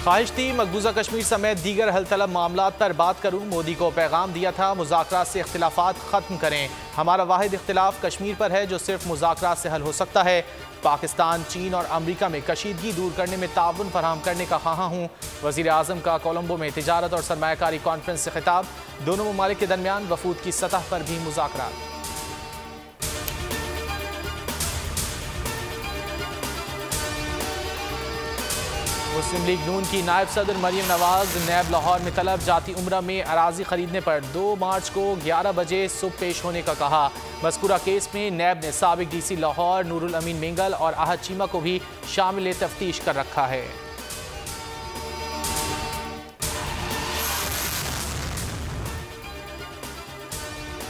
ख्वाहिश थी मकबूजा कश्मीर समेत दीगर हल तलब मामलात पर बात करूं। मोदी को पैगाम दिया था मुज़ाकरात से इख्तिलाफात ख़त्म करें। हमारा वाहिद इख्तिलाफ कश्मीर पर है जो सिर्फ मुज़ाकरात से हल हो सकता है। पाकिस्तान, चीन और अमरीका में कशीदगी दूर करने में ताउन फराहम करने का ख्वाह हूँ। वज़ीर आज़म का कोलंबो में तिजारत और सरमायाकारी कॉन्फ्रेंस से खिताब। दोनों ममालिक के दरमियान वफूद की सतह पर भी मुज़ाकरात। मुस्लिम लीग नून की नायब सदर मरियम नवाज नैब लाहौर में तलब। जाती उम्रा में अराजी खरीदने पर 2 मार्च को 11 बजे सुबह पेश होने का कहा। मज़कूरा केस में नैब ने साबिक DC लाहौर नूरुल अमीन मेंगल और आहद चीमा को भी शामिल तफ्तीश कर रखा है।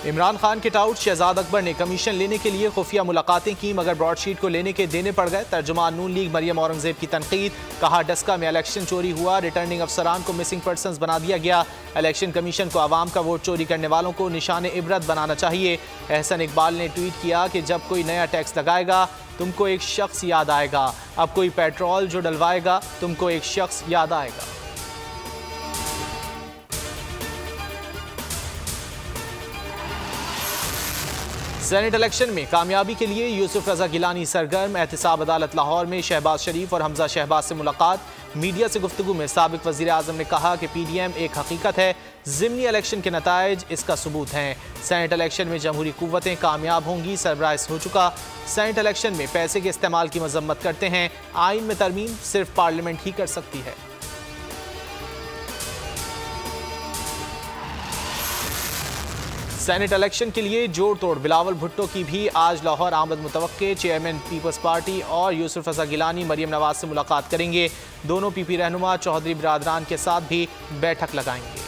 इमरान खान के टाउट शहजाद अकबर ने कमीशन लेने के लिए खुफिया मुलाकातें की मगर ब्रॉडशीट को लेने के देने पड़ गए। तर्जुमान नून लीग मरियम औरंगजेब की तनकीद। कहा डस्का में इलेक्शन चोरी हुआ, रिटर्निंग अफसरान को मिसिंग पर्सन्स बना दिया गया। इलेक्शन कमीशन को आवाम का वोट चोरी करने वालों को निशान इबरत बनाना चाहिए। एहसन इकबाल ने ट्वीट किया कि जब कोई नया टैक्स लगाएगा तुमको एक शख्स याद आएगा। अब कोई पेट्रोल जो डलवाएगा तुमको एक शख्स याद आएगा। सेनेट इलेक्शन में कामयाबी के लिए यूसुफ रजा गिलानी सरगर्म। एहतिसाब अदालत लाहौर में शहबाज शरीफ और हमजा शहबाज से मुलाकात। मीडिया से गुफ्तगू में साबिक वज़ीर आज़म ने कहा कि PDM एक हकीकत है, ज़िमनी इलेक्शन के नताइज इसका सबूत हैं। सेनेट इलेक्शन में जमहूरी कुव्वतें कामयाब होंगी, सरबराह हो चुका। सेनेट इलेक्शन में पैसे के इस्तेमाल की मजम्मत करते हैं। आइन में तरमीम सिर्फ पार्लियामेंट ही कर सकती है। सेनेट इलेक्शन के लिए जोड़ तोड़। बिलावल भुट्टो की भी आज लाहौर आमद मुतवक्के। चेयरमैन पीपल्स पार्टी और यूसुफ रजा गिलानी मरियम नवाज से मुलाकात करेंगे। दोनों PP रहनुमा चौधरी बिरादरान के साथ भी बैठक लगाएंगे।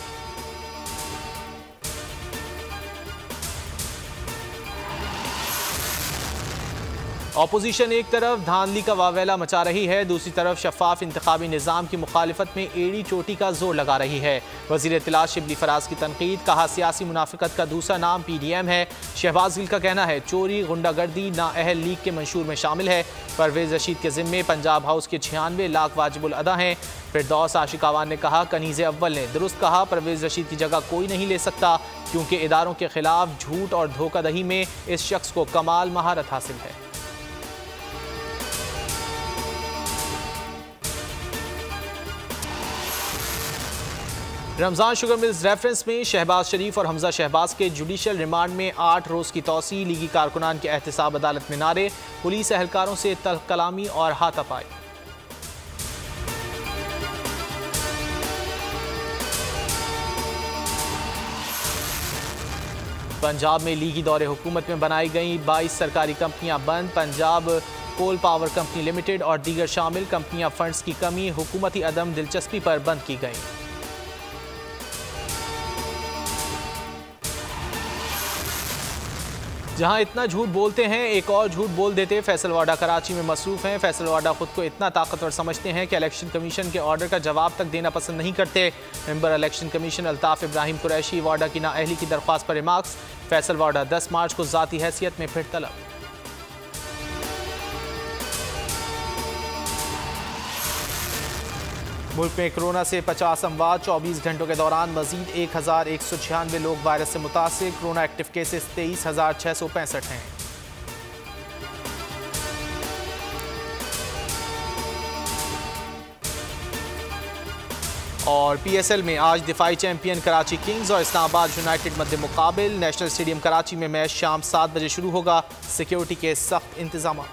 अपोजिशन एक तरफ धांधली का वावेला मचा रही है, दूसरी तरफ शफाफ इंतखाबी निज़ाम की मुखालिफत में एड़ी चोटी का जोर लगा रही है। वज़ीर इत्तलात शिबली फराज की तनकीद। कहा सियासी मुनाफिकत का दूसरा नाम PDM है। शहबाज गिल का कहना है चोरी गुंडागर्दी नाअहल लीग के मंशूर में शामिल है। परवेज़ रशीद के ज़िम्मे पंजाब हाउस के 96 लाख वाजिबुल अदा हैं। फिरदौस आशिक आवान ने कहा कनीज़े अव्वल ने दुरुस्त कहा, परवेज़ रशीद की जगह कोई नहीं ले सकता क्योंकि इदारों के खिलाफ झूठ और धोखाधड़ी में इस शख्स को कमाल महारत हासिल है। रमज़ान शुगर मिल्स रेफरेंस में शहबाज शरीफ और हमजा शहबाज के जुडिशल रिमांड में 8 रोज़ की तौसी। लीगी कारकुनान के एहतिसाब अदालत में नारे। पुलिस एहलकारों से तल्ख कलामी और हाथापाई। पंजाब में लीगी दौरे हुकूमत में बनाई गई 22 सरकारी कंपनियां बंद। Punjab coal power company limited और दीगर शामिल कंपनियां फंड्स की कमी, हुकूमती अदम दिलचस्पी पर बंद की गई। जहां इतना झूठ बोलते हैं एक और झूठ बोल देते। फैसल वाडा कराची में मसरूफ हैं। फैसल वाडा खुद को इतना ताकतवर समझते हैं कि इलेक्शन कमीशन के ऑर्डर का जवाब तक देना पसंद नहीं करते। Member election commission Altaf Ibrahim Qureshi वाडा की नाअहली की दरख्वास्त पर रिमार्क्स। फैसल वाडा 10 मार्च को ज़ाती हैसियत में फिर तलब। मुल्क में कोरोना से 50 अमवात। 24 घंटों के दौरान मजीद 1196 लोग वायरस से मुतासिर। कोरोना एक्टिव केसेस 23,665 हैं। और PSL में आज दिफाई चैंपियन कराची किंग्स और इस्लामाबाद यूनाइटेड मध्य मुकाबिल। नेशनल स्टेडियम कराची में मैच शाम 7 बजे शुरू होगा। सिक्योरिटी के सख्त इंतजाम।